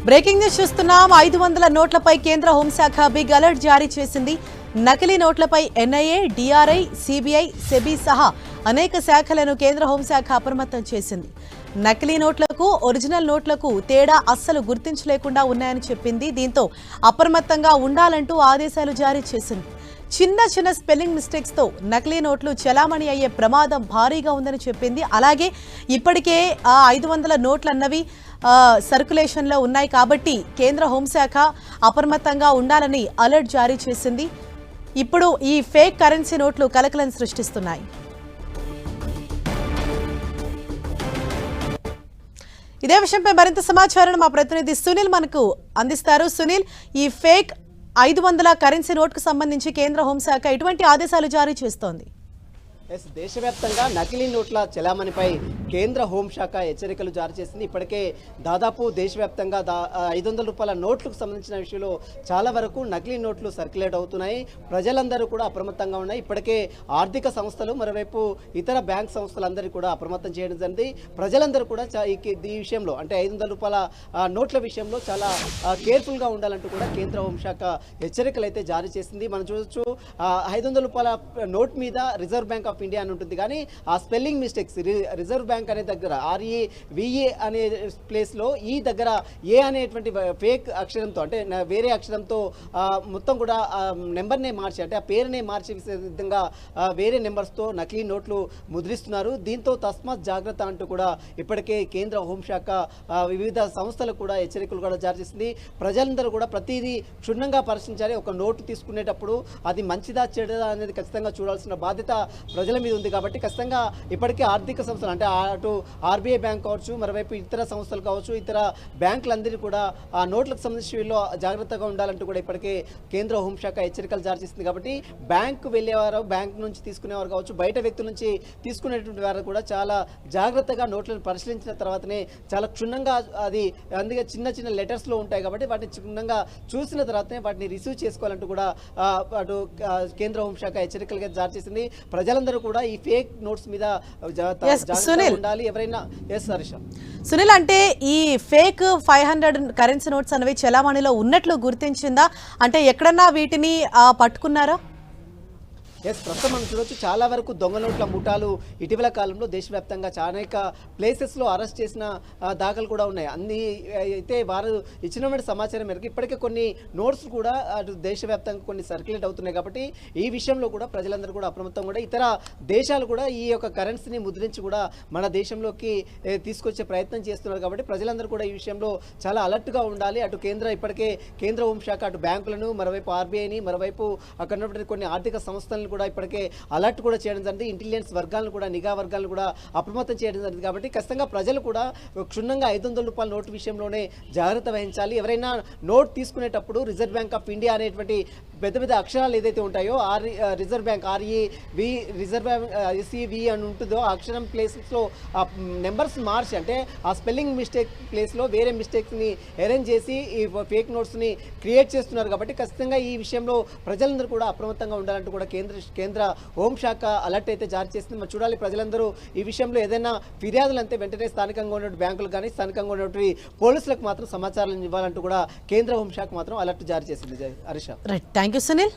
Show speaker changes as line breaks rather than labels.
Breaking news చూస్తున్నాం. 500 నోట్లపై కేంద్ర హోంశాఖ బిగ్ అలర్ట్ జారీ చేసింది. నకిలీ నోట్లపై ఎన్ఐఏ, డిఆర్ఐ, సిబిఐ, సెబీ సహా అనేక శాఖలను కేంద్ర హోంశాఖ అప్రమత్తం చేసింది. నకిలీ నోట్లకు ఒరిజినల్ నోట్లకు తేడా అస్సలు గుర్తించలేకుండా ఉన్నాయని చెప్పింది. దీంతో అప్రమత్తంగా ఉండాలంటూ ఆదేశాలు జారీ చేసింది. చిన్న చిన్న స్పెల్లింగ్ మిస్టేక్స్ తో నకిలీ నోట్లు చలామణి అయ్యే ప్రమాదం భారీగా ఉందని చెప్పింది. అలాగే ఇప్పటికే 500 నోట్లు అన్నవి సర్క్యులేషన్ లో ఉన్నాయి కాబట్టి కేంద్ర హోంశాఖ అప్రమత్తంగా ఉండాలని అలర్ట్ జారీ చేసింది. ఇప్పుడు ఈ ఫేక్ కరెన్సీ నోట్లు కలకలం సృష్టిస్తున్నాయి. ఇదే విషయంపై మరింత సమాచారం మా ప్రతినిధి సునీల్ మనకు అందిస్తారు. సునీల్, ఈ ఫేక్ 500 కరెన్సీ నోట్కు సంబంధించి కేంద్ర హోంశాఖ ఎటువంటి ఆదేశాలు జారీ చేస్తోంది?
దేశవ్యాప్తంగా నకిలీ నోట్ల చలామణిపై కేంద్ర హోంశాఖ హెచ్చరికలు జారీ చేసింది. ఇప్పటికే దాదాపు దేశవ్యాప్తంగా 500 రూపాయల నోట్లకు సంబంధించిన విషయంలో చాలా వరకు నకిలీ నోట్లు సర్క్యులేట్ అవుతున్నాయి. ప్రజలందరూ కూడా అప్రమత్తంగా ఉన్నాయి. ఇప్పటికే ఆర్థిక సంస్థలు, మరోవైపు ఇతర బ్యాంక్ సంస్థలందరూ కూడా అప్రమత్తం చేయడం జరిగింది. ప్రజలందరూ కూడా ఈ విషయంలో అంటే 500 రూపాయల నోట్ల విషయంలో చాలా కేర్ఫుల్గా ఉండాలంటూ కూడా కేంద్ర హోంశాఖ హెచ్చరికలు అయితే జారీ చేసింది. మనం చూడొచ్చు, 500 రూపాయల నోట్ మీద రిజర్వ్ బ్యాంక్ ఆఫ్ ఇండియా అని ఉంటుంది, కానీ ఆ స్పెల్లింగ్ మిస్టేక్స్ రిజర్వ్ బ్యాంక్ అనే దగ్గర REVA అనే ప్లేస్లో ఈ దగ్గర ఏ అనేటువంటి ఫేక్ అక్షరంతో అంటే వేరే అక్షరంతో మొత్తం కూడా నెంబర్నే మార్చి అంటే ఆ పేరునే మార్చి విధంగా వేరే నెంబర్స్తో నకిలీ నోట్లు ముద్రిస్తున్నారు. దీంతో తస్మాత్ జాగ్రత్త అంటూ కూడా ఇప్పటికే కేంద్ర హోంశాఖ వివిధ సంస్థలకు కూడా హెచ్చరికలు కూడా జారీ చేసింది. ప్రజలందరూ కూడా ప్రతిదీ క్షుణ్ణంగా పరిశీలించాలి. ఒక నోటు తీసుకునేటప్పుడు అది మంచిదా చెడుదా అనేది ఖచ్చితంగా చూడాల్సిన బాధ్యత ప్రజల మీద ఉంది. కాబట్టి ఖచ్చితంగా ఇప్పటికే ఆర్థిక సంస్థలు అంటే అటు RBI బ్యాంక్ కావచ్చు, మరోవైపు ఇతర సంస్థలు కావచ్చు, ఇతర బ్యాంకులందరూ కూడా ఆ నోట్లకు సంబంధించి వీళ్ళు జాగ్రత్తగా ఉండాలంటూ కూడా ఇప్పటికే కేంద్ర హోంశాఖ హెచ్చరికలు జారీ చేసింది. కాబట్టి బ్యాంకు వెళ్ళేవారు, బ్యాంక్ నుంచి తీసుకునేవారు కావచ్చు, బయట వ్యక్తుల నుంచి తీసుకునేటువంటి వారు కూడా చాలా జాగ్రత్తగా నోట్లను పరిశీలించిన తర్వాతనే చాలా క్షుణ్ణంగా అది అందుకే చిన్న చిన్న లెటర్స్లో ఉంటాయి కాబట్టి వాటిని క్షుణ్ణంగా చూసిన తర్వాతనే వాటిని రిసీవ్ చేసుకోవాలంటూ కూడా అటు కేంద్ర హోంశాఖ హెచ్చరికలుగా జారీ చేసింది. ప్రజలందరూ కూడా ఈ ఫేక్ నోట్స్ మీద ఉండాలి. ఎవరైనా
సునీల్, అంటే ఈ ఫేక్ 500 కరెన్సీ నోట్స్ అనేవి చలామణిలో ఉన్నట్లు గుర్తించిందా? అంటే ఎక్కడన్నా వీటిని పట్టుకున్నారా?
ప్రస్తుతం మనం చూడవచ్చు, చాలా వరకు దొంగ నోట్ల ముఠాలు ఇటీవల కాలంలో దేశవ్యాప్తంగా అనేక ప్లేసెస్లో అరెస్ట్ చేసిన దాఖలు కూడా ఉన్నాయి. అన్ని అయితే వారు ఇచ్చిన సమాచారం మేరకు ఇప్పటికే కొన్ని నోట్స్ కూడా అటు దేశవ్యాప్తంగా కొన్ని సర్క్యులేట్ అవుతున్నాయి. కాబట్టి ఈ విషయంలో కూడా ప్రజలందరూ కూడా అప్రమత్తం కూడా ఇతర దేశాలు కూడా ఈ యొక్క కరెన్సీని ముద్రించి కూడా మన దేశంలోకి తీసుకొచ్చే ప్రయత్నం చేస్తున్నారు. కాబట్టి ప్రజలందరూ కూడా ఈ విషయంలో చాలా అలర్ట్గా ఉండాలి. అటు ఇప్పటికే కేంద్ర హోంశాఖ అటు బ్యాంకులను, మరోవైపు RBIని, మరోవైపు అక్కడ ఉన్నటువంటి కొన్ని ఆర్థిక సంస్థలను కూడా ఇప్పటికే అలర్ట్ కూడా చేయడం జరిగింది. ఇంటెలిజెన్స్ వర్గాలను కూడా, నిఘా వర్గాలను కూడా అప్రమత్తం చేయడం జరిగింది. కాబట్టి ఖచ్చితంగా ప్రజలు కూడా క్షుణ్ణంగా 500 రూపాయల నోటు విషయంలోనే జాగ్రత్త వహించాలి. ఎవరైనా నోట్ తీసుకునేటప్పుడు రిజర్వ్ బ్యాంక్ ఆఫ్ ఇండియా అనేటువంటి పెద్ద పెద్ద అక్షరాలు ఏదైతే ఉంటాయో reserve bank reserve bank SEV అని ఉంటుందో ఆ అక్షరం ప్లేసెస్లో ఆ నెంబర్స్ మార్చి అంటే ఆ స్పెల్లింగ్ మిస్టేక్ ప్లేస్లో వేరే మిస్టేక్స్ని అరేంజ్ చేసి ఈ ఫేక్ నోట్స్ని క్రియేట్ చేస్తున్నారు. కాబట్టి ఖచ్చితంగా ఈ విషయంలో ప్రజలందరూ కూడా అప్రమత్తంగా ఉండాలంటూ కూడా కేంద్ర హోంశాఖ అలర్ట్ అయితే జారీ చేస్తుంది. మరి చూడాలి, ప్రజలందరూ ఈ విషయంలో ఏదైనా ఫిర్యాదులు అంటే వెంటనే స్థానికంగా ఉన్నటువంటి బ్యాంకులు కానీ స్థానికంగా ఉన్నటువంటి పోలీసులకు మాత్రం సమాచారం ఇవ్వాలంటూ కూడా కేంద్ర హోంశాఖ మాత్రం అలర్ట్ జారీ చేసింది. Harisha,
right, thank you Sunil.